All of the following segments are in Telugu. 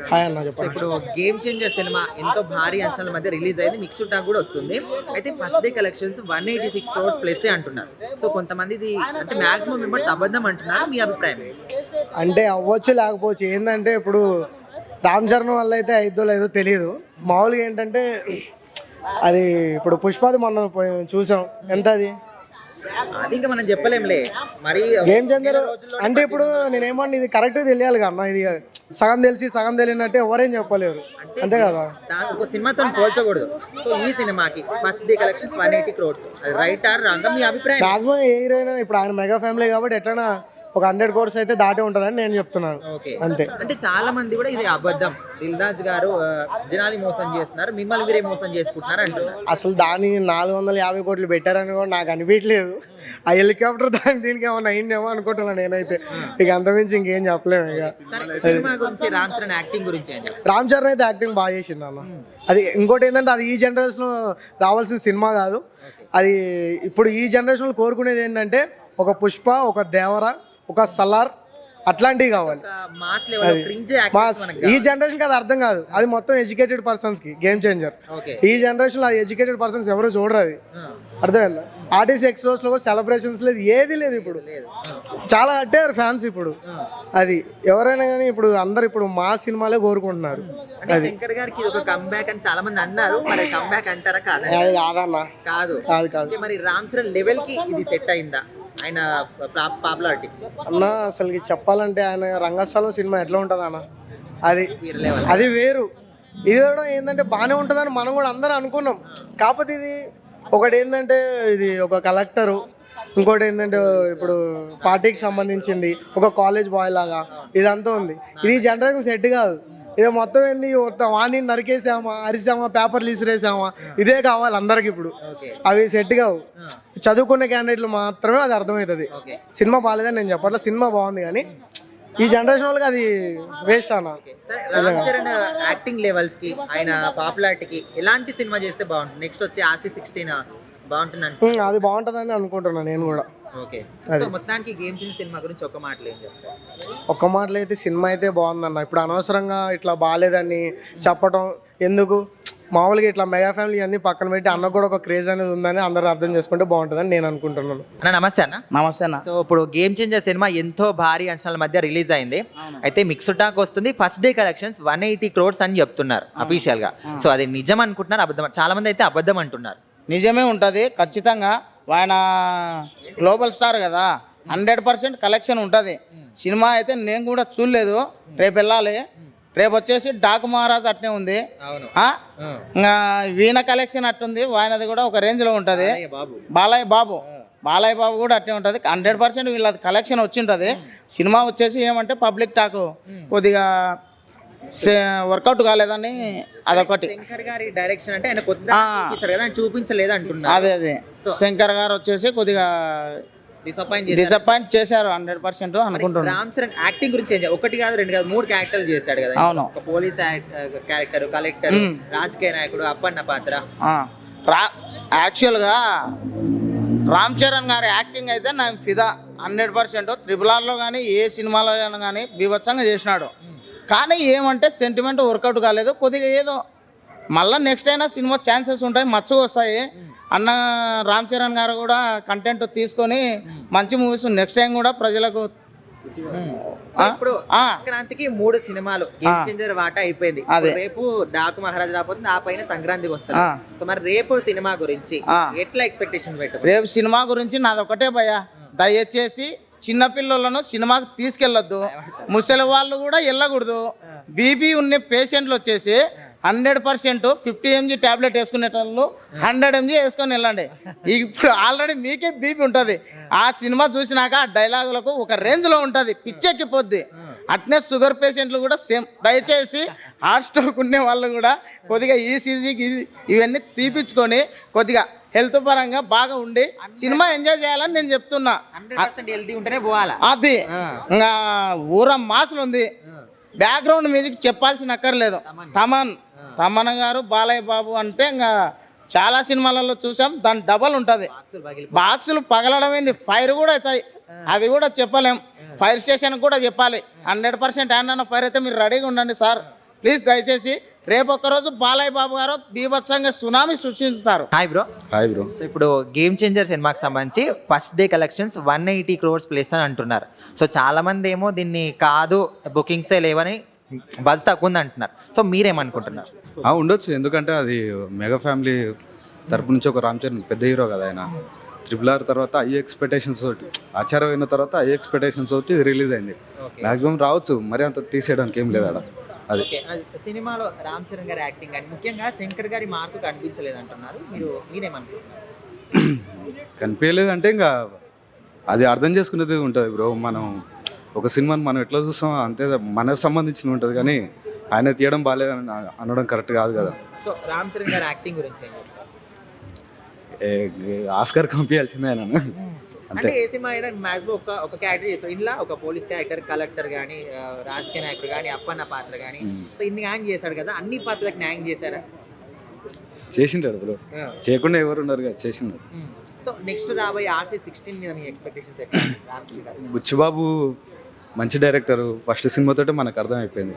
హాయ్ అన్న చెప్పండి. ఇప్పుడు గేమ్ చేంజర్ సినిమా ఎంతో భారీ అంచనాల మధ్య రిలీజ్ అయింది. మిక్స్డ్ టాక్ కూడా వస్తుంది. అయితే first day collections 186 crores plus అంటున్నారు. సో కొంతమంది ఇది అంటే మాక్సిమం మెంబర్స్ అబద్ధం అంటున్నారు. మీ అభిప్రాయం ఏంటి? అంటే అవ్వచ్చు లేకపోవచ్చు. ఏంటంటే ఇప్పుడు రామ్ చరణ్ వల్ల అయితే అయిద్దో లేదో తెలియదు. మామూలుగా ఏంటంటే అది ఇప్పుడు పుష్పాది మొన్న చూసాం, ఎంత అది అది ఇంకా మనం చెప్పలేంలే. మరి గేమ్ చేంజర్ అంటే ఇప్పుడు నేనేమన్నా ఇది కరెక్ట్ తెలియాలి కన్నా, ఇది సగం తెలిసి సగం తెలియనట్టే ఎవరేం చెప్పలేరు, అంతే కదా. దాని ఒక సినిమాతో పోల్చకూడదు. సో ఈ సినిమాకి first day collections 180 crores, right or wrong మీ అభిప్రాయం? మాక్సిమం ఏ హీరోయినా ఇప్పుడు ఆయన మెగా ఫ్యామిలీ కాబట్టి ఎట్లైనా ఒక 100 crores అయితే దాటే ఉంటుందని నేను చెప్తున్నాను. అంతే. అంటే చాలా మంది కూడా ఇది అబద్ధం, దిల్ రాజు గారు జనాలు మోసం చేస్తున్నారు, మిమ్మల్ని మీరే మోసం చేసుకుంటున్నారు అంటున్నారు. అసలు దాని 450 కోట్లు పెట్టారని కూడా నాకు అనిపించలేదు. ఆ హెలికాప్టర్ దీనికి ఏమన్నా అయిందేమో అనుకుంటున్నాను నేనైతే. ఇక అంతమించి ఇంకేం చెప్పలేము. ఇక సినిమా గురించి రామ్ చరణ్ యాక్టింగ్ గురించి రామ్ చరణ్ అయితే యాక్టింగ్ బాగా చేసిండు అన్న. అది ఇంకోటి ఏంటంటే అది ఈ జనరేషన్లో రావాల్సిన సినిమా కాదు. అది ఇప్పుడు ఈ జనరేషన్లో కోరుకునేది ఏంటంటే ఒక పుష్ప, ఒక దేవర, ఒక సలార్ అట్లాంటివి కావాలి. ఈ జనరేషన్ కి అది అర్థం కాదు. అది మొత్తం ఎడ్యుకేటెడ్ పర్సన్స్ కి గేమ్ చేంజర్. ఈ జనరేషన్ లో అది ఎడ్యుకేటెడ్ పర్సన్స్ ఎవరు చూడరు. అది అర్థమైందా? ఆర్టీసీ ఎక్స్ప్రెస్ లో కూడా సెలబ్రేషన్స్ లేదు, ఏది లేదు. ఇప్పుడు చాలా అట్టారు ఫ్యాన్స్. ఇప్పుడు అది ఎవరైనా కానీ ఇప్పుడు అందరు ఇప్పుడు మా సినిమాలే కోరుకుంటున్నారు. అది శంకర్ గారికి ఇది ఒక కమ్బ్యాక్ అని చాలా మంది అన్నారు. మరి కమ్బ్యాక్ అంటారా? కాదన్నా, కాదు కాదు. మరి రామ్ చరణ్ లెవెల్ కి ఇది సెట్ అయిందా ఆయన పాపులారిటీ? అన్న అసలు చెప్పాలంటే ఆయన రంగస్థలం సినిమా ఎట్లా ఉంటుంది అన్న, అది వేరు. ఇది కూడా ఏంటంటే బాగానే ఉంటుందని మనం కూడా అందరం అనుకున్నాం. కాకపోతే ఇది ఒకటి ఏంటంటే ఇది ఒక కలెక్టరు, ఇంకోటి ఏంటంటే ఇప్పుడు పార్టీకి సంబంధించింది, ఒక కాలేజ్ బాయ్ లాగా ఇదంతా ఉంది. ఇది జనరేషన్ సెట్ కాదు. ఇది మొత్తం ఏంది, వాణి నరికేసామా, అరిసామా, పేపర్లు ఇసిరేసామా, ఇదే కావాలి అందరికి. ఇప్పుడు అవి సెట్ కావు. చదువుకునే క్యాండిడేట్లు మాత్రమే అది అర్థమవుతుంది. సినిమా బాగాలేదని నేను చెప్పట్లా, సినిమా బాగుంది. కానీ ఈ జనరేషన్ వాళ్ళకి అది వేస్ట్ అన్న. రామ్ చరణ్ యాక్టింగ్ లెవెల్స్ కి, ఆయన పాపులారిటీకి ఎలాంటి సినిమా చేస్తే బాగుంటుంది? నెక్స్ట్ వచ్చే ఆర్సీ 16 బాగుంటుంది అంటే అది బాగుంటుందని అనుకుంటున్నాను నేను కూడా. మొత్తానికి గేమ్ చేంజర్ సినిమా గురించి ఒక మాటలు ఏం చెప్తారు? ఒక్క మాటలు అయితే సినిమా అయితే బాగుందన్న. ఇప్పుడు అనవసరంగా ఇట్లా బాగాలేదని చెప్పడం ఎందుకు? మామూలుగా ఇట్లా మెగా ఫ్యామిలీ అన్ని పక్కన పెట్టి అన్న కూడా ఒక క్రేజ్ అనేది ఉందని అందరూ అర్థం చేసుకుంటే బాగుంటుందని నేను అనుకుంటున్నాను. అన్న నమస్తే. అన్న నమస్తే అన్న. సో ఇప్పుడు గేమ్ చేంజర్ సినిమా ఎంతో భారీ అంచనాల మధ్య రిలీజ్ అయింది. అయితే మిక్స్డ్ టాక్ వస్తుంది. ఫస్ట్ డే కలెక్షన్స్ 180 crores అని చెప్తున్నారు అఫీషియల్ గా. సో అది నిజం అనుకుంటున్నారు, అబద్ధం? చాలా మంది అయితే అబద్ధం అంటున్నారు. నిజమే ఉంటుంది ఖచ్చితంగా. ఆయన గ్లోబల్ స్టార్ కదా, 100% కలెక్షన్ ఉంటుంది. సినిమా అయితే నేను కూడా చూడలేదు, రేపు వెళ్ళాలి. రేపు వచ్చేసి డాకు మహారాజ్ అట్నే ఉంది. ఇంకా వీణ కలెక్షన్ అట్టుంది, ఆయనది కూడా ఒక రేంజ్లో ఉంటుంది. బాలయ్య బాబు కూడా అట్నే ఉంటుంది. 100% వీళ్ళది కలెక్షన్ వచ్చి ఉంటుంది. సినిమా వచ్చేసి ఏమంటే పబ్లిక్ టాక్ కొద్దిగా వర్కౌట్ కాలేదని అదొకటి. శంకర్ గారి డైరెక్షన్ అంటే ఆయన కొద్దిగా చూపించలేదు అంటున్నారు. అదే శంకర్ గారు వచ్చేసి కొద్దిగా డిసప్పాయింట్ చేశారు 100% అనుకుంటున్నాను. రామ్ చరణ్ యాక్టింగ్ గురించి ఒకటి కాదు, రెండు కాదు, 3 క్యారెక్టర్లు చేశాడు కదా. అవును. ఒక పోలీస్ క్యారెక్టర్, కలెక్టర్, రాజకీయ నాయకుడు, అప్పన్న పాత్ర. యాక్చువల్గా రామ్ చరణ్ గారి యాక్టింగ్ అయితే నాకు ఫిదా 100%. RRRలో కానీ ఏ సినిమాలో కానీ బీభత్సంగా చేసినాడు. కానీ ఏమంటే సెంటిమెంట్ వర్కౌట్ కాలేదు. కొద్దిగా ఏదో మళ్ళీ నెక్స్ట్ అయినా సినిమా ఛాన్సెస్ ఉంటాయి, మచ్చుగా వస్తాయి. అన్న రామ్ చరణ్ గారు కూడా కంటెంట్ తీసుకొని మంచి మూవీస్ నెక్స్ట్ టైం కూడా ప్రజలకు. ఇప్పుడు సంక్రాంతికి 3 సినిమాలు గేమ్ చేంజర్ వాటా అయిపోయింది. రేపు డాకు మహారాజ్ రాబోతుంది, ఆ పైన సంక్రాంతికి వస్తుంది. సో మరి రేపు సినిమా గురించి ఎట్లా ఎక్స్పెక్టేషన్స్ పెట్టారు? రేపు సినిమా గురించి నాదొకటే భయ, దయచేసి చిన్నపిల్లలను సినిమాకి తీసుకెళ్ళొద్దు, ముసలి వాళ్ళు కూడా వెళ్ళకూడదు. బీపీ ఉన్న పేషెంట్లు వచ్చేసి 100% 50 mg ట్యాబ్లెట్ వేసుకునేటోళ్ళు 100 mg వేసుకొని వెళ్ళండి. ఇప్పుడు ఆల్రెడీ మీకే బీపీ ఉంటుంది. ఆ సినిమా చూసినాక ఆ డైలాగులకు ఒక రేంజ్లో ఉంటుంది, పిచ్చెక్కిపోద్ది. అట్నే షుగర్ పేషెంట్లు కూడా సేమ్. దయచేసి హార్ట్ స్ట్రోక్ ఉండే వాళ్ళు కూడా కొద్దిగా ఈసీజీకి ఇవన్నీ తీపించుకొని కొద్దిగా హెల్త్ పరంగా బాగా ఉండి సినిమా ఎంజాయ్ చేయాలని నేను చెప్తున్నా. 100% హెల్తీ ఉంటేనే పోవాలా. అది ఇంకా ఊర మాసులు ఉంది. బ్యాక్గ్రౌండ్ మ్యూజిక్ చెప్పాల్సిన అక్కర్లేదు. తమన్ గారు, బాలయ్య బాబు అంటే ఇంకా చాలా సినిమాలలో చూసాం, దాని డబల్ ఉంటుంది. బాక్సులు పగలడం ఏంది, ఫైర్ కూడా అవుతాయి, అది కూడా చెప్పలేం. ఫైర్ స్టేషన్ కూడా చెప్పాలి 100% ఏమన్నా ఫైర్ అయితే మీరు రెడీగా ఉండండి సార్ ప్లీజ్. దయచేసి రేపు ఒక్కరోజు బాలయ్య బాబు గారు బీభత్సంగా సునామీ సృష్టిస్తారు. Hi bro. Hi bro. So ఇప్పుడు గేమ్ చేంజర్ సినిమాకి సంబంధించి first day collections 180 crores place అని అంటున్నారు. సో చాలా మంది ఏమో దీన్ని కాదు బుకింగ్సే లేవని బజ్ తక్కువ ఉంది అంటున్నారు. సో మీరేమనుకుంటున్నారు? ఉండొచ్చు, ఎందుకంటే అది మెగా ఫ్యామిలీ తరపు నుంచి ఒక రామ్ చరణ్ పెద్ద హీరో కదా ఆయన. RRR తర్వాత ఐ ఎక్స్పెక్టేషన్స్ తోటి, ఆచారం అయిన తర్వాత ఐ ఎక్స్పెక్టేషన్స్ తోటి ఇది రిలీజ్ అయింది. మ్యాక్సిమం రావచ్చు, మరి అంత తీసేయడానికి ఏం లేదు ఆడ. అది సినిమాలో రామ్ చరణ్ గారి యాక్టింగ్ కానీ ముఖ్యంగా శంకర్ గారి మార్కు కనిపించలేదు అంటున్నారు. మీరేమనుకుంటున్నారు? కనిపించలేదంటే ఇంకా అది అర్థం చేసుకునేది ఉంటుంది బ్రో. మనం ఒక సినిమాని మనం ఎట్లా చూస్తాం అంతే, మనకు సంబంధించిన ఉంటుంది. కానీ ఆయన తీయడం బాగాలేదని అనడం కరెక్ట్ కాదు కదా. సో రామ్ చరణ్ గారి యాక్టింగ్ గురించి ఏం చెప్తారు? ఆస్కార్ పంపించాల్సిందే ఆయన అంటే ఏ సినిమా అయినా మ్యాక్సిమం ఒక క్యారెక్టర్ చేస్తాడు. ఇంట్లో ఒక పోలీస్ క్యారెక్టర్, కలెక్టర్ కానీ, రాజకీయ నాయకుడు కానీ, అప్పన్న పాత్ర కానీ, సో ఇన్ని న్యాయం చేశాడు కదా, అన్ని పాత్రలకు న్యాయం చేశారా? చేసింటాడు బ్రో, చేయకుండా ఎవరు ఉన్నారు కదా, చేసింటారు. సో నెక్స్ట్ రాబోయే RC16 మీద మీ ఎక్స్పెక్టేషన్స్ ఎట్లా? రామ్ చరణ్ గారు బుచ్చిబాబు మంచి డైరెక్టర్, ఫస్ట్ సినిమాతోటే మనకు అర్థమైపోయింది.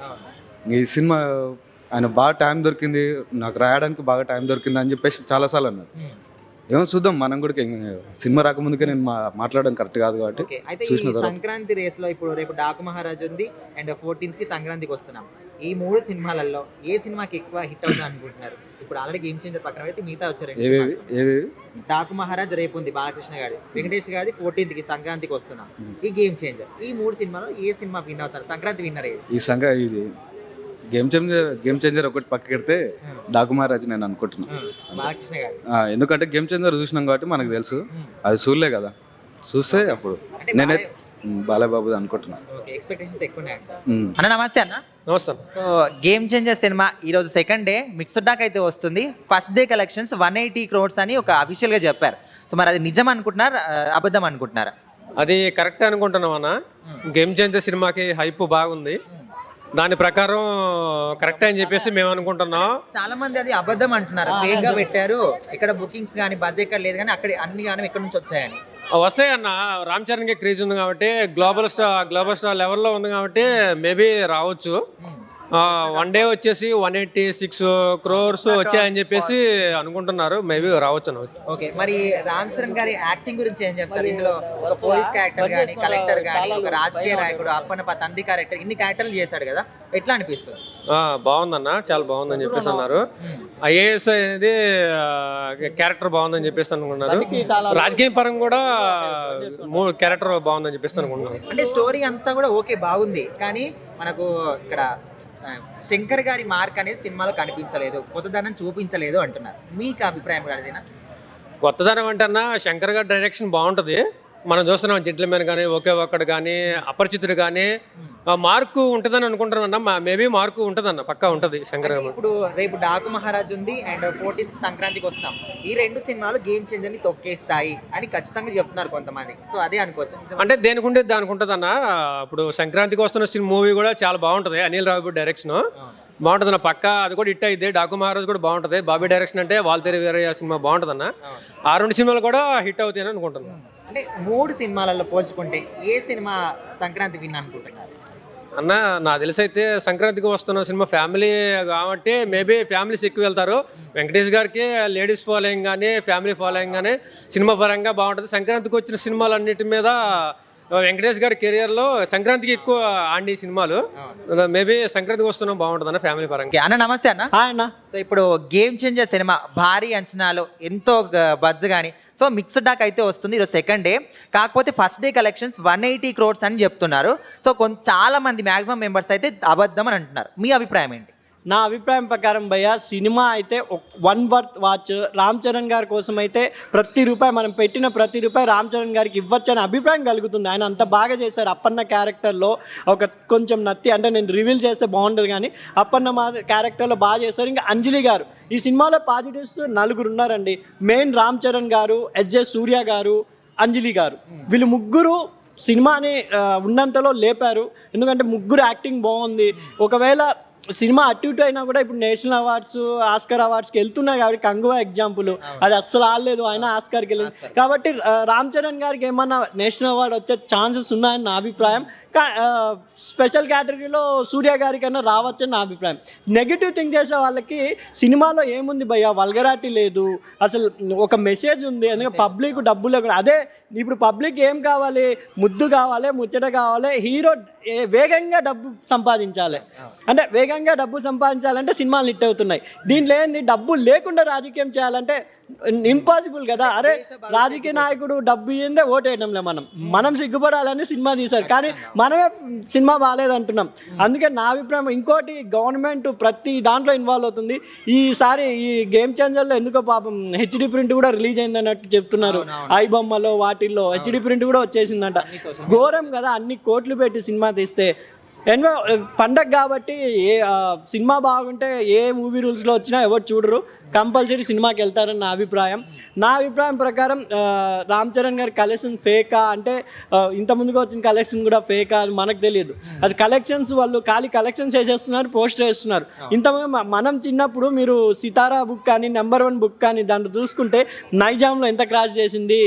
ఈ సినిమా ఆయన బాగా టైం దొరికింది, నాకు రాయడానికి బాగా టైం దొరికింది అని చెప్పేసి చాలాసార్లు అన్నారు. ఏమో చూద్దాం, మనం కూడా సినిమా రాకముందుకే నేను మాట్లాడడం కరెక్ట్ కాదు కాబట్టి. అయితే ఈ సంక్రాంతి రేస్ లో ఇప్పుడు రేపు డాకు మహారాజ్ ఉంది అండ్ 14th కి సంక్రాంతికి వస్తున్నాం. ఈ 3 సినిమాలలో ఏ సినిమాకి ఎక్కువ హిట్ అవుతుంది అనుకుంటున్నారు? ఇప్పుడు ఆల్రెడీ గేమ్ చేంజర్ పక్కన పెడితే మిగతా వచ్చారు. ఏవేవి? డాకు మహారాజ్ రేపు ఉంది బాలకృష్ణ గారి, వెంకటేష్ గారి 14th కి సంక్రాంతికి వస్తున్నాం. ఈ గేమ్ చేంజర్, ఈ 3 సినిమాలో ఏ సినిమా విన్ అవుతారు? సంక్రాంతి విన్నర్ ఏది? ఇది గేమ్ చేంజర్ ఒకటి పక్కకి పెడితే డాకు మహారాజ్ నేను అనుకుంటున్నాను. బాలకృష్ణ గారు, ఎందుకంటే గేమ్ చేంజర్ చూసినాం కాబట్టి మనకు తెలుసు. అది చూడలే కదా, చూస్తే అప్పుడు నేనైతే బాలయ్య బాబు అనుకుంటున్నాను. అన్న నమస్తే. అన్న నమస్తే. సో గేమ్ చేంజర్ సినిమా ఈరోజు సెకండ్ డే మిక్స్డ్ టాక్ అయితే వస్తుంది. ఫస్ట్ డే కలెక్షన్స్ 180 crores అని ఒక అఫీషియల్గా చెప్పారు. సో మరి అది నిజం అనుకుంటున్నారా, అబద్ధం అనుకుంటున్నారా? అది కరెక్ట్ అనుకుంటున్నాం అన్న. గేమ్ చేంజర్ సినిమాకి హైప్ బాగుంది, దాని ప్రకారం కరెక్ట్ అని చెప్పేసి మేము అనుకుంటున్నాం. చాలా మంది అది అబద్ధం అంటున్నారు, ఫేక్ గా పెట్టారు, ఇక్కడ బుకింగ్స్ కానీ బజ్ ఎక్కడ లేదు కానీ అక్కడ అన్ని కానీ ఎక్కడ నుంచి వచ్చాయని. వస్తాయి అన్న, రామ్ చరణ్కి క్రేజ్ ఉంది కాబట్టి, గ్లోబల్ స్టార్ లెవెల్లో ఉంది కాబట్టి మేబీ రావచ్చు. వన్ డే వచ్చేసి 186 crores వచ్చాయని చెప్పేసి అనుకుంటున్నారు, మేబీ రావచ్చు. ఓకే, మరి రామ్ చరణ్ గారి యాక్టింగ్ గురించి ఏం చెప్తారు? ఇందులో ఒక పోలీస్ క్యారెక్టర్ కానీ, కలెక్టర్ కానీ, ఒక రాజకీయ నాయకుడు, అప్పన్న తండ్రి క్యారెక్టర్, ఇన్ని క్యారెక్టర్లు చేశాడు కదా, ఎట్లా అనిపిస్తుంది? బాగుందన్న, చాలా బాగుందని చెప్పేసి అన్నారు. IAS అనేది క్యారెక్టర్ బాగుందని చెప్పేసి అనుకున్నారు. రాజకీయ పరంగా కూడా క్యారెక్టర్ బాగుందని చెప్పేసి అనుకుంటున్నాను. అంటే స్టోరీ అంతా కూడా ఓకే బాగుంది, కానీ మనకు ఇక్కడ శంకర్ గారి మార్క్ అనేది సినిమాలో కనిపించలేదు, కొత్తదనం చూపించలేదు అంటున్నారు. మీకు అభిప్రాయం కాదేనా? కొత్తదనం అంటే అన్న, శంకర్ గారి డైరెక్షన్ బాగుంటుంది. మనం చూస్తున్నాం జెంటిల్మెన్ కానీ, ఒకే ఒక్కడు కానీ, అపరిచితుడు కానీ మార్కు ఉంటుందని అనుకుంటున్నాం. మేబీ మార్కు ఉంటుందన్న, పక్కా ఉంటుంది శంకర్ గారు. ఇప్పుడు రేపు డాకు మహారాజ్ ఉంది అండ్ 14th సంక్రాంతికి వస్తాం. ఈ 2 సినిమాలు గేమ్ చేంజర్ ని తొక్కేస్తాయి అని ఖచ్చితంగా చెప్తున్నారు కొంతమంది. సో అదే అనుకోవచ్చు. అంటే దేనికి ఉండేది దానికి ఉంటుంది అన్న. ఇప్పుడు సంక్రాంతికి వస్తున్న మూవీ కూడా చాలా బాగుంటుంది, అనిల్ రావిపూడి డైరెక్షన్ బాగుంటుంది అన్న, పక్కా అది కూడా హిట్ అయింది. డాకు మహారాజ్ కూడా బాగుంటుంది, బాబీ డైరెక్షన్ అంటే వాల్తేరి వీరయ్య సినిమా బాగుంటుంది అన్న. ఆ 2 సినిమాలు కూడా హిట్ అవుతాయని అనుకుంటున్నాను. అంటే 3 సినిమాలలో పోల్చుకుంటే ఏ సినిమా సంక్రాంతి విన్ అనుకుంటున్నారు అన్న? నాకు తెలిసి అయితే సంక్రాంతికి వస్తున్న సినిమా ఫ్యామిలీ కాబట్టి మేబీ ఫ్యామిలీస్ ఎక్కువ వెళ్తారు. వెంకటేష్ గారికి లేడీస్ ఫాలోయింగ్ కానీ, ఫ్యామిలీ ఫాలోయింగ్ కానీ సినిమా పరంగా బాగుంటుంది. సంక్రాంతికి వచ్చిన సినిమాలన్నిటి మీద వెంకటేష్ గారి కెరియర్లో సంక్రాంతికి ఎక్కువ ఆండి సినిమాలు, మేబీ సంక్రాంతికి వస్తున్నా బాగుంటుంది అన్న ఫ్యామిలీ పరంగా. అన్న నమస్తే అన్న. అన్న సో ఇప్పుడు గేమ్ చేంజర్ సినిమా భారీ అంచనాలు, ఎంతో బజ్ కానీ, సో మిక్స్డ్ టాక్ అయితే వస్తుంది ఈరోజు సెకండ్ డే. కాకపోతే ఫస్ట్ డే కలెక్షన్స్ 180 crores అని చెప్తున్నారు. సో చాలా మంది మ్యాక్సిమం మెంబర్స్ అయితే అబద్ధం అని అంటున్నారు. మీ అభిప్రాయం ఏంటి? నా అభిప్రాయం ప్రకారం భయ్య, సినిమా అయితే 1 వర్త్ వాచ్. రామ్ చరణ్ గారి కోసం అయితే ప్రతి రూపాయి, మనం పెట్టిన ప్రతి రూపాయి రామ్ చరణ్ గారికి ఇవ్వచ్చు అనే అభిప్రాయం కలుగుతుంది. ఆయన అంత బాగా చేశారు. అప్పన్న క్యారెక్టర్లో ఒక కొంచెం నత్తి, అంటే నేను రివీల్ చేస్తే బాగుంటుంది కానీ అప్పన్న క్యారెక్టర్లో బాగా చేశారు. ఇంకా అంజలి గారు, ఈ సినిమాలో పాజిటివ్స్ 4 ఉన్నారండి. మెయిన్ రామ్ చరణ్ గారు, SJ సూర్య గారు, అంజలి గారు, వీళ్ళు ముగ్గురు సినిమాని ఉన్నంతలో లేపారు. ఎందుకంటే ముగ్గురు యాక్టింగ్ బాగుంది. ఒకవేళ సినిమా అటు ఇటు అయినా కూడా ఇప్పుడు నేషనల్ అవార్డ్స్ ఆస్కార్ అవార్డ్స్కి వెళ్తున్నాయి కాబట్టి కంగువా ఎగ్జాంపుల్ అది అస్సలు ఆడలేదు, ఆయన ఆస్కార్కి వెళ్ళింది కాబట్టి రామ్ చరణ్ గారికి ఏమన్నా నేషనల్ అవార్డు వచ్చే ఛాన్సెస్ ఉన్నాయని నా అభిప్రాయం. స్పెషల్ కేటగిరీలో సూర్య గారికైనా రావచ్చని నా అభిప్రాయం. నెగిటివ్ థింక్ చేసే వాళ్ళకి సినిమాలో ఏముంది భయ్యా, వల్గరాటీ లేదు, అసలు ఒక మెసేజ్ ఉంది. ఎందుకంటే పబ్లిక్ డబ్బులు లేకుండా, అదే ఇప్పుడు పబ్లిక్ ఏం కావాలి, ముద్దు కావాలి, ముచ్చట కావాలి, హీరో వేగంగా డబ్బు సంపాదించాలి. అంటే వేగంగా డబ్బు సంపాదించాలంటే సినిమాలు హిట్ అవుతున్నాయి. దీంట్లో ఏంది, డబ్బు లేకుండా రాజకీయం చేయాలంటే ఇంపాసిబుల్ కదా. అరే రాజకీయ నాయకుడు డబ్బు ఇయ్యిందే ఓటేయడంలే, మనం సిగ్గుపడాలని సినిమా తీశారు కానీ మనమే సినిమా బాగాలేదు అంటున్నాం. అందుకే నా అభిప్రాయం. ఇంకోటి, గవర్నమెంట్ ప్రతి దాంట్లో ఇన్వాల్వ్ అవుతుంది. ఈసారి ఈ గేమ్ చేంజర్లో ఎందుకో పాపం హెచ్డి ప్రింట్ కూడా రిలీజ్ అయింది అన్నట్టు చెప్తున్నారు. ఐ బొమ్మలో వాటిల్లో హెచ్డి ప్రింట్ కూడా వచ్చేసిందంట. ఘోరం కదా, అన్ని కోట్లు పెట్టి సినిమా తీస్తే. ఎన్నో పండగ కాబట్టి సినిమా బాగుంటే ఏ మూవీ రూల్స్లో వచ్చినా ఎవరు చూడరు, కంపల్సరీ సినిమాకి వెళ్తారని నా అభిప్రాయం. నా అభిప్రాయం ప్రకారం రామ్ చరణ్ గారి కలెక్షన్ ఫేకా అంటే ఇంతకుముందుగా వచ్చిన కలెక్షన్ కూడా ఫేకా అది మనకు తెలియదు. అది కలెక్షన్స్ వాళ్ళు ఖాళీ కలెక్షన్స్ వేసేస్తున్నారు, పోస్టర్ వేస్తున్నారు. ఇంతకుముందు మనం చిన్నప్పుడు మీరు సితారా బుక్ కానీ నెంబర్ 1 బుక్ కానీ దాంట్లో చూసుకుంటే నైజాంలో ఎంత క్రాస్ చేసింది,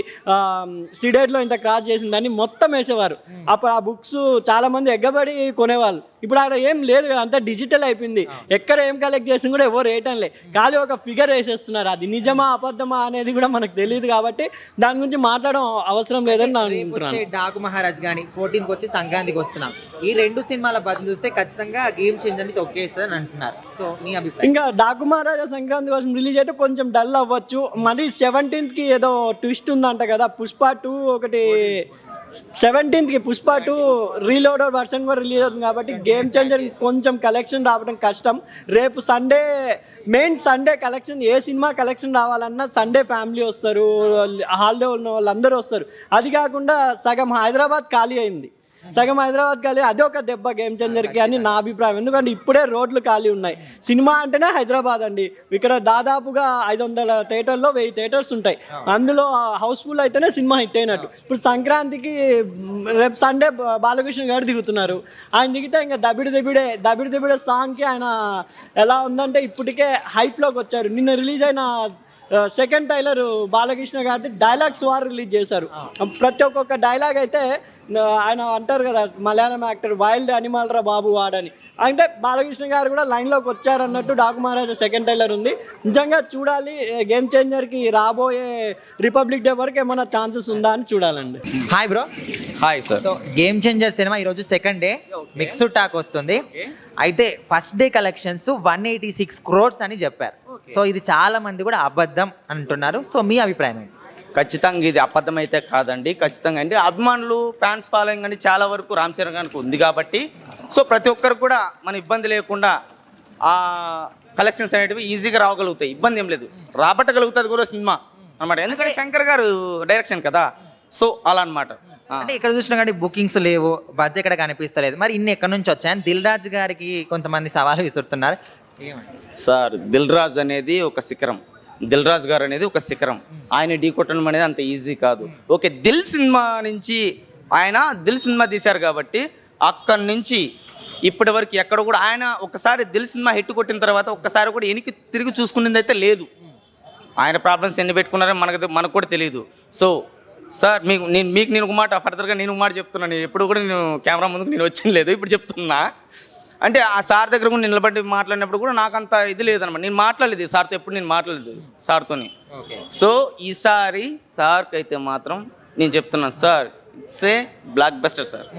సిడెట్లో ఎంత క్రాస్ చేసింది అని మొత్తం వేసేవారు. అప్పుడు ఆ బుక్స్ చాలామంది ఎగ్గబడి కొనేవాళ్ళు. ఇప్పుడు అక్కడ ఏం లేదు కదా, అంతా డిజిటల్ అయిపోయింది. ఎక్కడ ఏం కలెక్ట్ చేసింది కూడా ఎవరు వేయటంలే, ఖాళీ ఒక ఫిగర్ వేసేస్తున్నారు. అది నిజమా అబద్ధమా అనేది కూడా మనకు తెలియదు కాబట్టి దాని గురించి మాట్లాడడం అవసరం లేదని నేను అనుకుంటున్నాను. డాకు మహారాజ్ కానీ 14కి వచ్చి సంక్రాంతికి వస్తున్నాం, ఈ 2 సినిమాల బదులు చూస్తే ఖచ్చితంగా గేమ్ చేంజ్ అని తొక్కేస్తుంది అని అంటున్నారు. సో మీ అభిప్రాయం? ఇంకా డాకు మహారాజా సంక్రాంతి కోసం రిలీజ్ అయితే కొంచెం డల్ అవ్వచ్చు. మళ్ళీ 17కి ఏదో ట్విస్ట్ ఉందంట కదా, పుష్ప 2 ఒకటి 17కి పుష్ప 2 రీలోడర్ వర్షన్ కూడా రిలీజ్ అవుతుంది కాబట్టి గేమ్ చేంజర్ కొంచెం కలెక్షన్ రావడం కష్టం. రేపు సండే మెయిన్ సండే కలెక్షన్, ఏ సినిమా కలెక్షన్ రావాలన్నా సండే ఫ్యామిలీ వస్తారు, హాలిడే ఉన్న వాళ్ళందరూ వస్తారు. అది కాకుండా సగం హైదరాబాద్ ఖాళీ అయింది, అదే ఒక దెబ్బ గేమ్ చేంజర్కి అని నా అభిప్రాయం. ఎందుకంటే ఇప్పుడే రోడ్లు ఖాళీ ఉన్నాయి. సినిమా అంటేనే హైదరాబాద్ అండి, ఇక్కడ దాదాపుగా 500 థియేటర్లో 1000 థియేటర్స్ ఉంటాయి. అందులో హౌస్ఫుల్ అయితేనే సినిమా హిట్ అయినట్టు. ఇప్పుడు సంక్రాంతికి రేపు సండే బాలకృష్ణ గారు దిగుతున్నారు. ఆయన దిగితే ఇంకా దబిడే సాంగ్కి ఆయన ఎలా ఉందంటే ఇప్పటికే హైప్లోకి వచ్చారు. నిన్న రిలీజ్ అయిన సెకండ్ ట్రైలర్ బాలకృష్ణ గారి డైలాగ్స్ వారు రిలీజ్ చేశారు. ప్రతి ఒక్కొక్క డైలాగ్ అయితే ఆయన అంటారు కదా, మలయాళం యాక్టర్ వైల్డ్ అనిమల్ రా బాబు వాడని, అంటే బాలకృష్ణ గారు కూడా లైన్లోకి వచ్చారన్నట్టు డాకు మహారాజా సెకండ్ ట్రైలర్ ఉంది. నిజంగా చూడాలి. గేమ్ చేంజర్కి రాబోయే రిపబ్లిక్ డే వరకు ఏమైనా ఛాన్సెస్ ఉందా అని చూడాలండి. Hi bro. Hi sir. So game changer cinema ఈరోజు సెకండ్ డే, మిక్స్డ్ టాక్ వస్తుంది. అయితే ఫస్ట్ డే కలెక్షన్స్ 186 crores అని చెప్పారు. సో ఇది చాలా మంది కూడా అబద్ధం అంటున్నారు. సో మీ అభిప్రాయం ఏంటి? ఖచ్చితంగా ఇది అబద్ధం అయితే కాదండి. ఖచ్చితంగా అంటే అభిమానులు ఫ్యాన్స్ ఫాలోయింగ్ అని చాలా వరకు రామ్ చరణ్ గారికి ఉంది కాబట్టి సో ప్రతి ఒక్కరు కూడా మన ఇబ్బంది లేకుండా ఆ కలెక్షన్స్ అనేటివి ఈజీగా రాగలుగుతాయి. ఇబ్బంది ఏం లేదు, రాబట్టగలుగుతుంది కూడా సినిమా అనమాట. ఎందుకంటే శంకర్ గారు డైరెక్షన్ కదా, సో అలా అనమాట. అంటే ఇక్కడ చూసినా కానీ బుకింగ్స్ లేవు, బడ్జెట్ ఇక్కడ కనిపిస్తలేదు. మరి ఇన్ని ఎక్కడి నుంచి వచ్చాయని దిల్ రాజు గారికి కొంతమంది సవాలు విసురుతున్నారు. సార్ దిల్ రాజు అనేది ఒక శిఖరం, దిల్ రాజు గారు అనేది ఒక శిఖరం. ఆయన ఢీ కొట్టడం అనేది అంత ఈజీ కాదు. ఓకే, దిల్ సినిమా నుంచి ఆయన దిల్ సినిమా తీశారు కాబట్టి అక్కడి నుంచి ఇప్పటి వరకు ఎక్కడ కూడా ఆయన ఒకసారి దిల్ సినిమా హిట్ కొట్టిన తర్వాత ఒక్కసారి కూడా వెనక్కి తిరిగి చూసుకునేది అయితే లేదు. ఆయన ప్రాబ్లమ్స్ ఎన్ని పెట్టుకున్నారో మనకు కూడా తెలియదు. సో సార్ నేను ఒక మాట ఫర్దర్గా నేను ఒక మాట చెప్తున్నాను. ఎప్పుడు కూడా నేను కెమెరా ముందుకు నేను వచ్చిన లేదు, ఇప్పుడు చెప్తున్నా. అంటే ఆ సార్ దగ్గర కూడా నిలబడి మాట్లాడినప్పుడు కూడా నాకు అంత ఇది లేదనమాట. నేను మాట్లాడలేదు సార్తో, ఎప్పుడు నేను మాట్లాడలేదు సార్తోని. సో ఈసారి సార్కి అయితే మాత్రం నేను చెప్తున్నాను sir, it's a blockbuster sir.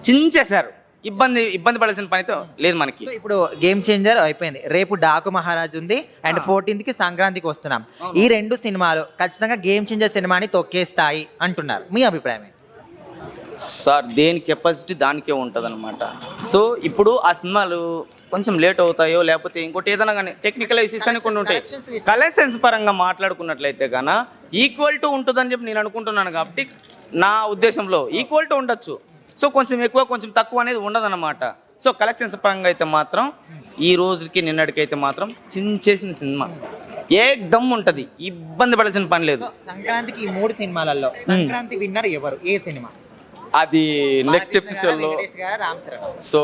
చించేశారు. ఇబ్బంది పడాల్సిన పని అయితే లేదు మనకి. ఇప్పుడు గేమ్ చేంజర్ అయిపోయింది, రేపు డాకు మహారాజ్ ఉంది అండ్ 14కి సంక్రాంతికి వస్తున్నాం. ఈ 2 సినిమాలు ఖచ్చితంగా గేమ్ చేంజర్ సినిమాని తొక్కేస్తాయి అంటున్నారు. మీ అభిప్రాయం ఏంటి? సార్ దేని కెపాసిటీ దానికే ఉంటుంది అనమాట. సో ఇప్పుడు ఆ సినిమాలు కొంచెం లేట్ అవుతాయో లేకపోతే ఇంకోటి ఏదైనా కానీ టెక్నికల్ ఇష్యూస్ అని కొన్ని ఉంటాయి. కలెక్షన్స్ పరంగా మాట్లాడుకున్నట్లయితే కన్నా ఈక్వల్ టు ఉంటుందని చెప్పి నేను అనుకుంటున్నాను. కాబట్టి నా ఉద్దేశంలో ఈక్వల్ టు ఉండొచ్చు. సో కొంచెం ఎక్కువ కొంచెం తక్కువ అనేది ఉండదన్నమాట. సో కలెక్షన్స్ పరంగా అయితే మాత్రం ఈ రోజుకి నిన్నటికైతే మాత్రం చించేసిన సినిమా ఏకదమ్ ఉంటుంది, ఇబ్బంది పడాల్సిన పని లేదు. సంక్రాంతికి ఈ 3 సినిమాలలో సంక్రాంతి విన్నర్ ఎవరు, ఏ సినిమా? అది నెక్స్ట్ ఎపిసోడ్లో. రామ్ చరణ్. సో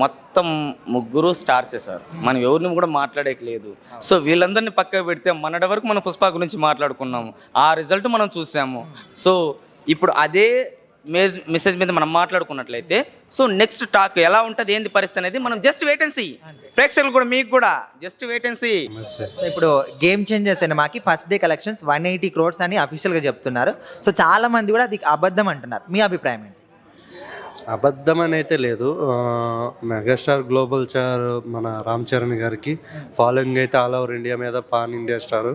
మొత్తం ముగ్గురు స్టార్సే సార్, మనం ఎవరిని కూడా మాట్లాడేయలేదు. సో వీళ్ళందరినీ పక్కకు పెడితే మొన్నటి వరకు మనం పుష్ప గురించి మాట్లాడుకున్నాము, ఆ రిజల్ట్ మనం చూసాము. సో ఇప్పుడు అదే మెసేజ్ మీద మనం మాట్లాడుకున్నట్లయితే సో నెక్స్ట్ టాక్ ఎలా ఉంటుంది, ఏంది పరిస్థితి అనేది మనం జస్ట్ వెయిట్ అండ్ సీ. ప్రేక్షకులు కూడా, మీకు కూడా just wait and see. So ఇప్పుడు గేమ్ చేంజర్ సినిమాకి ఫస్ట్ డే కలెక్షన్స్ 180 crores అని అఫీషియల్గా చెప్తున్నారు. సో చాలా మంది కూడా అది అబద్ధం అంటున్నారు. మీ అభిప్రాయం ఏంటి? అబద్ధం అని అయితే లేదు. మెగాస్టార్ గ్లోబల్ స్టార్ మన రామ్ చరణ్ గారికి ఫాలోయింగ్ అయితే ఆల్ ఓవర్ ఇండియా మీద, పాన్ ఇండియా స్టార్.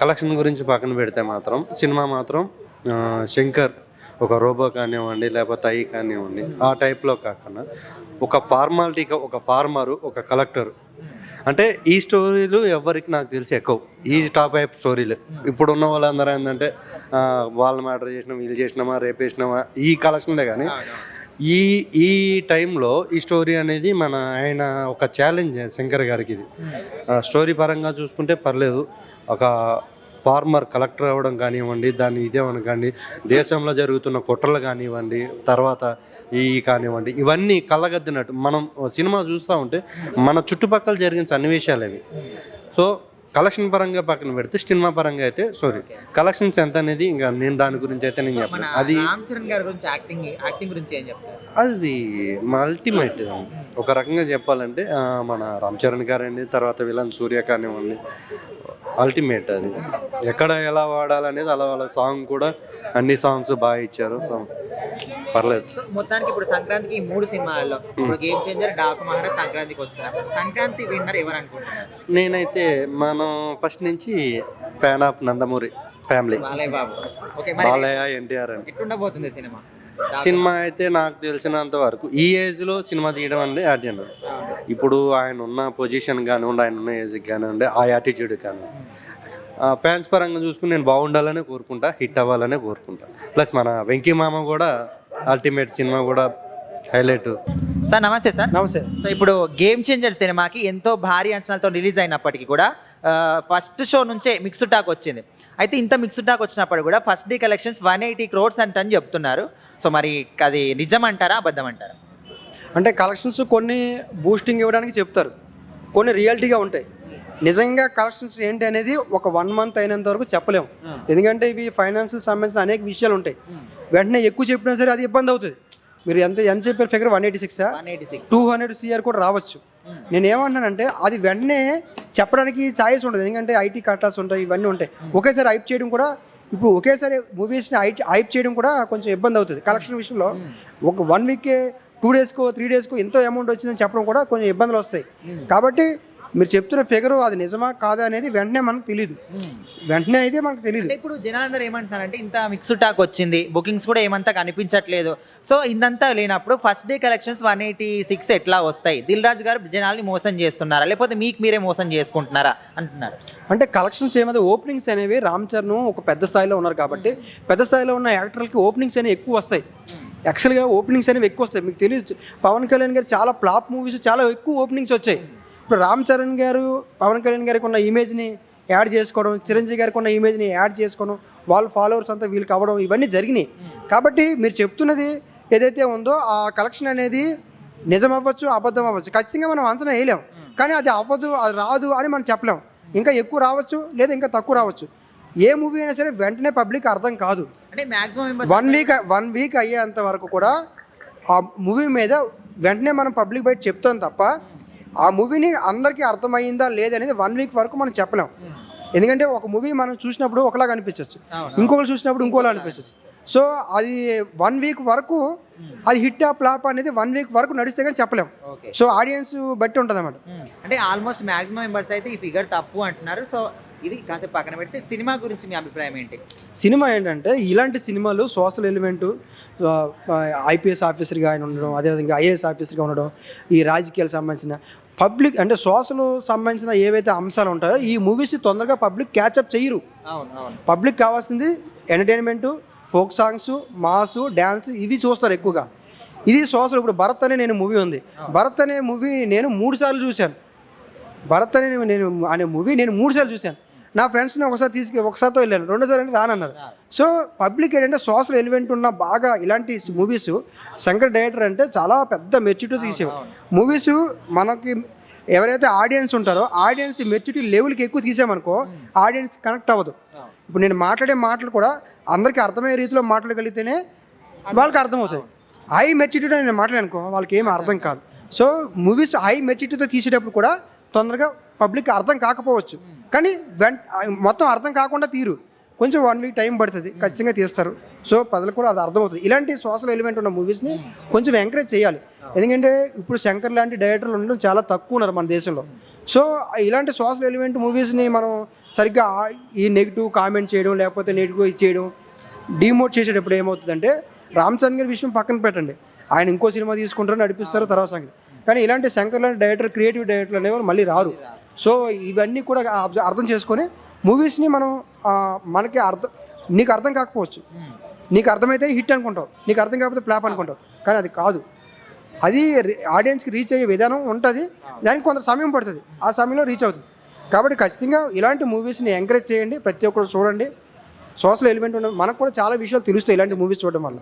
కలెక్షన్ గురించి పక్కన పెడితే మాత్రం సినిమా మాత్రం శంకర్ ఒక రోబో కానివ్వండి, లేకపోతే ఐ కానివ్వండి, ఆ టైప్లో కాకుండా ఒక ఫార్మాలిటీగా ఒక ఫార్మరు, ఒక కలెక్టర్. అంటే ఈ స్టోరీలు ఎవరికి నాకు తెలిసి ఎక్కువ ఈ టాప్ టైప్ స్టోరీలు. ఇప్పుడు ఉన్న వాళ్ళందరూ ఏంటంటే వాళ్ళు మ్యాటర్ చేసినాం, వీళ్ళు చేసినామా, రేపు వేసినామా, ఈ కలెక్షన్లే. కానీ ఈ టైంలో ఈ స్టోరీ అనేది ఆయన ఒక ఛాలెంజ్ శంకర్ గారికి. ఇది స్టోరీ పరంగా చూసుకుంటే పర్లేదు. ఒక ఫార్మర్ కలెక్టర్ అవ్వడం కానివ్వండి, దాన్ని ఇదేమని కానీ, దేశంలో జరుగుతున్న కుట్రలు కానివ్వండి, తర్వాత కానివ్వండి, ఇవన్నీ కళ్ళగద్దినట్టు మనం సినిమా చూస్తూ ఉంటే మన చుట్టుపక్కల జరిగిన సన్నివేశాలు అవి. సో కలెక్షన్ పరంగా పక్కన పెడితే సినిమా పరంగా అయితే కలెక్షన్స్ ఎంత అనేది ఇంకా నేను దాని గురించి అయితే నేను చెప్పాను. అది రామ్ చరణ్ గారి గురించి యాక్టింగ్ గురించి ఏం చెప్తారు? అది అల్టిమేట్. ఒక రకంగా చెప్పాలంటే మన రామ్ చరణ్ గారండి, తర్వాత విలన్ సూర్య కానివ్వండి, అల్టిమేట్. అది ఎక్కడ ఎలా వాడాలనేది అలా వాళ్ళ సాంగ్ కూడా అన్ని సాంగ్స్ బాగా ఇచ్చారు. పర్లేదు. మొత్తానికి ఇప్పుడు సంక్రాంతికి ఈ 3 సినిమాల్లో ఇప్పుడు గేమ్ చేంజర్, డాకు మహారాజ్ సంక్రాంతికి వస్తున్నారు. సంక్రాంతి విన్నర్ ఎవరు అనుకుంటున్నారు? నేనైతే మనం ఫస్ట్ నుంచి fan of Nandamuri family, Balayya Babu. Okay, Balayya, NTR అని. ఎట్లుండబోతుంది సినిమా? సినిమా అయితే నాకు తెలిసినంత వరకు ఈ ఏజ్లో సినిమా తీయడం అంటే యాటిట్యూడ్. ఇప్పుడు ఆయన ఉన్న పొజిషన్ కానివ్వండి, ఆయన ఉన్న ఏజ్కి కానివ్వండి, ఆ యాటిట్యూడ్ కానివ్వండి, ఫ్యాన్స్ పరంగా చూసుకుని నేను బాగుండాలనే కోరుకుంటా, హిట్ అవ్వాలనే కోరుకుంటా. ప్లస్ మన వెంకీ మామ కూడా అల్టిమేట్ సినిమా కూడా హైలైట్. సార్ నమస్తే. సార్ నమస్తే. సో ఇప్పుడు గేమ్ చేంజర్ సినిమాకి ఎంతో భారీ అంచనాలతో రిలీజ్ అయినప్పటికీ కూడా ఫస్ట్ షో నుంచే మిక్స్డ్ టాక్ వచ్చింది. అయితే ఇంత మిక్స్డ్ టాక్ వచ్చినప్పుడు కూడా ఫస్ట్ డే కలెక్షన్స్ 180 crores అని చెప్తున్నారు. సో మరి అది నిజం అంటారా, అబద్ధం అంటారా? అంటే కలెక్షన్స్ కొన్ని బూస్టింగ్ ఇవ్వడానికి చెప్తారు, కొన్ని రియాలిటీగా ఉంటాయి. నిజంగా కలెక్షన్స్ ఏంటి అనేది ఒక 1 month అయినంత వరకు చెప్పలేము. ఎందుకంటే ఇవి ఫైనాన్స్ సంబంధించిన అనేక విషయాలు ఉంటాయి. వెంటనే ఎక్కువ చెప్పినా సరే అది ఇబ్బంది అవుతుంది. మీరు ఎంత చెప్పారు ఫిగర్? 186 200 CR కూడా రావచ్చు. నేను ఏమంటున్నానంటే అది వెంటనే చెప్పడానికి ఛాయిస్ ఉండదు. ఎందుకంటే ఐటీ కట్టాల్సి ఉంటాయి, ఇవన్నీ ఉంటాయి. ఒకేసారి హైప్ చేయడం కూడా, ఇప్పుడు ఒకేసారి మూవీస్ని హైప్ చేయడం కూడా కొంచెం ఇబ్బంది అవుతుంది. కలెక్షన్ విషయంలో ఒక 1 week 2 daysకో 3 daysకో ఎంతో అమౌంట్ వచ్చిందని చెప్పడం కూడా కొంచెం ఇబ్బందులు వస్తాయి. కాబట్టి మీరు చెప్తున్న ఫిగరు అది నిజమా కాదా అనేది వెంటనే మనకు తెలియదు. వెంటనే అయితే మనకు తెలియదు. ఇప్పుడు జనాలందరూ ఏమంటున్నారంటే ఇంత మిక్స్డ్ టాక్ వచ్చింది, బుకింగ్స్ కూడా ఏమంతా కనిపించట్లేదు. సో ఇందంతా లేనప్పుడు ఫస్ట్ డే కలెక్షన్స్ 186 ఎట్లా వస్తాయి? దిల్ రాజు గారు జనాల్ని మోసం చేస్తున్నారా, లేకపోతే మీకు మీరే మోసం చేసుకుంటున్నారా అంటున్నారు. అంటే కలెక్షన్స్ ఏమైతే ఓపెనింగ్స్ అనేవి రామ్ చరణ్ ఒక పెద్ద స్థాయిలో ఉన్నారు కాబట్టి పెద్ద స్థాయిలో ఉన్న యాక్టర్లకి ఓపెనింగ్స్ అనేవి ఎక్కువ వస్తాయి. యాక్చువల్గా ఓపెనింగ్స్ అనేవి ఎక్కువ వస్తాయి. మీకు తెలియదు, పవన్ కళ్యాణ్ గారు చాలా ఫ్లాప్ మూవీస్ చాలా ఎక్కువ ఓపెనింగ్స్ వచ్చాయి. ఇప్పుడు రామ్ చరణ్ గారు పవన్ కళ్యాణ్ గారికి ఉన్న ఇమేజ్ని యాడ్ చేసుకోవడం, చిరంజీవి గారికి ఉన్న ఇమేజ్ని యాడ్ చేసుకోవడం, వాళ్ళ ఫాలోవర్స్ అంతా వీళ్ళకి అవ్వడం, ఇవన్నీ జరిగినాయి. కాబట్టి మీరు చెప్తున్నది ఏదైతే ఉందో ఆ కలెక్షన్ అనేది నిజం అవ్వచ్చు, అబద్ధం అవ్వచ్చు. ఖచ్చితంగా మనం అంచనా వేయలేం. కానీ అది అవ్వదు, అది రాదు అని మనం చెప్పలేం. ఇంకా ఎక్కువ రావచ్చు, లేదా ఇంకా తక్కువ రావచ్చు. ఏ మూవీ అయినా సరే వెంటనే పబ్లిక్ అర్థం కాదు. అంటే మాక్సిమం 1 week అయ్యేంత వరకు కూడా ఆ మూవీ మీద వెంటనే మనం పబ్లిక్ బయట చెప్తాం తప్ప ఆ మూవీని అందరికీ అర్థమైందా లేదనేది 1 week వరకు మనం చెప్పలేం. ఎందుకంటే ఒక మూవీ మనం చూసినప్పుడు ఒకలాగా అనిపించవచ్చు, ఇంకొకరు చూసినప్పుడు ఇంకోలా అనిపించవచ్చు. సో అది 1 week వరకు అది హిట్ ఆ ఫ్లాప్ అనేది 1 week వరకు నడిస్తే కానీ చెప్పలేం. సో ఆడియన్స్ బట్టి ఉంటుంది అన్నమాట. అంటే ఆల్మోస్ట్ మ్యాక్సిమం మెంబర్స్ అయితే ఈ ఫిగర్ తప్పు అంటున్నారు. సో ఇది కాసేపు పక్కన పెడితే సినిమా గురించి మీ అభిప్రాయం ఏంటి? సినిమా ఏంటంటే ఇలాంటి సినిమాలు సోషల్ ఎలిమెంటు, IPS ఆఫీసర్గా ఆయన ఉండడం, అదేవిధంగా IAS ఆఫీసర్గా ఉండడం, ఈ రాజకీయాలకు సంబంధించిన పబ్లిక్ అంటే సోషల్ సంబంధించిన ఏవైతే అంశాలు ఉంటాయో ఈ మూవీస్ తొందరగా పబ్లిక్ క్యాచప్ చేయరు. పబ్లిక్ కావాల్సింది entertainment, folk songs, mass, dance, ఇవి చూస్తారు ఎక్కువగా. ఇది సోషల్. ఇప్పుడు భరత్ అనే నేను మూవీ ఉంది. భరత్ అనే మూవీ నేను 3 సార్లు చూశాను. భరత్ అనే మూవీ నేను 3 సార్లు చూశాను. నా ఫ్రెండ్స్ని ఒకసారితో వెళ్ళాను, రెండోసారి అంటే రానన్నారు. సో పబ్లిక్ ఏంటంటే సోషల్ ఎలిమెంట్ ఉన్న బాగా ఇలాంటి మూవీస్ శంకర్ డైరెక్టర్ అంటే చాలా పెద్ద మెచ్యూరిటీ తీసేవారు. మూవీస్ మనకి ఎవరైతే ఆడియన్స్ ఉంటారో ఆడియన్స్ మెచ్యూరిటీ లెవెల్కి ఎక్కువ తీసామనుకో ఆడియన్స్ కనెక్ట్ అవ్వదు. ఇప్పుడు నేను మాట్లాడే మాటలు కూడా అందరికీ అర్థమయ్యే రీతిలో మాట్లాడగలిగితేనే వాళ్ళకి అర్థమవుతుంది. హై మెచ్యూరిటీతో నేను మాట్లాడానుకో వాళ్ళకి ఏమీ అర్థం కాదు. సో మూవీస్ హై మెచ్యూరిటీతో తీసేటప్పుడు కూడా తొందరగా పబ్లిక్ అర్థం కాకపోవచ్చు, కానీ మొత్తం అర్థం కాకుండా తీరు, కొంచెం 1 వీక్ టైం పడుతుంది, ఖచ్చితంగా తీస్తారు. సో ప్రజలకు కూడా అది అర్థమవుతుంది. ఇలాంటి సోషల్ ఎలిమెంట్ ఉన్న మూవీస్ని కొంచెం ఎంకరేజ్ చేయాలి. ఎందుకంటే ఇప్పుడు శంకర్ లాంటి డైరెక్టర్లు ఉండడం చాలా తక్కువ ఉన్నారు మన దేశంలో. సో ఇలాంటి సోషల్ ఎలిమెంట్ మూవీస్ని మనం సరిగ్గా ఈ నెగిటివ్ కామెంట్ చేయడం లేకపోతే నెగిటివ్ ఇచ్చేయడం డిమోట్ చేసేటప్పుడు ఏమవుతుందంటే రామ్ చరణ్ గారి విషయం పక్కన పెట్టండి, ఆయన ఇంకో సినిమా తీసుకుంటారు నడిపిస్తారు తర్వాత సంగతి. కానీ ఇలాంటి శంకర్ లాంటి డైరెక్టర్ క్రియేటివ్ డైరెక్టర్లు అనేవారు మళ్ళీ రారు. సో ఇవన్నీ కూడా అర్థం చేసుకొని మూవీస్ని మనం మనకి నీకు అర్థం కాకపోవచ్చు, నీకు అర్థమైతే హిట్ అనుకుంటావు, నీకు అర్థం కాకపోతే ఫ్లాప్ అనుకుంటావు, కానీ అది కాదు. అది ఆడియన్స్కి రీచ్ అయ్యే విధానం ఉంటుంది, దానికి కొంత సమయం పడుతుంది, ఆ సమయంలో రీచ్ అవుతుంది. కాబట్టి ఖచ్చితంగా ఇలాంటి మూవీస్ని ఎంకరేజ్ చేయండి, ప్రతి ఒక్కరు చూడండి. సోషల్ ఎలిమెంట్ ఉన్న మనకు కూడా చాలా విషయాలు తెలుస్తాయి ఇలాంటి మూవీస్ చూడడం వల్ల.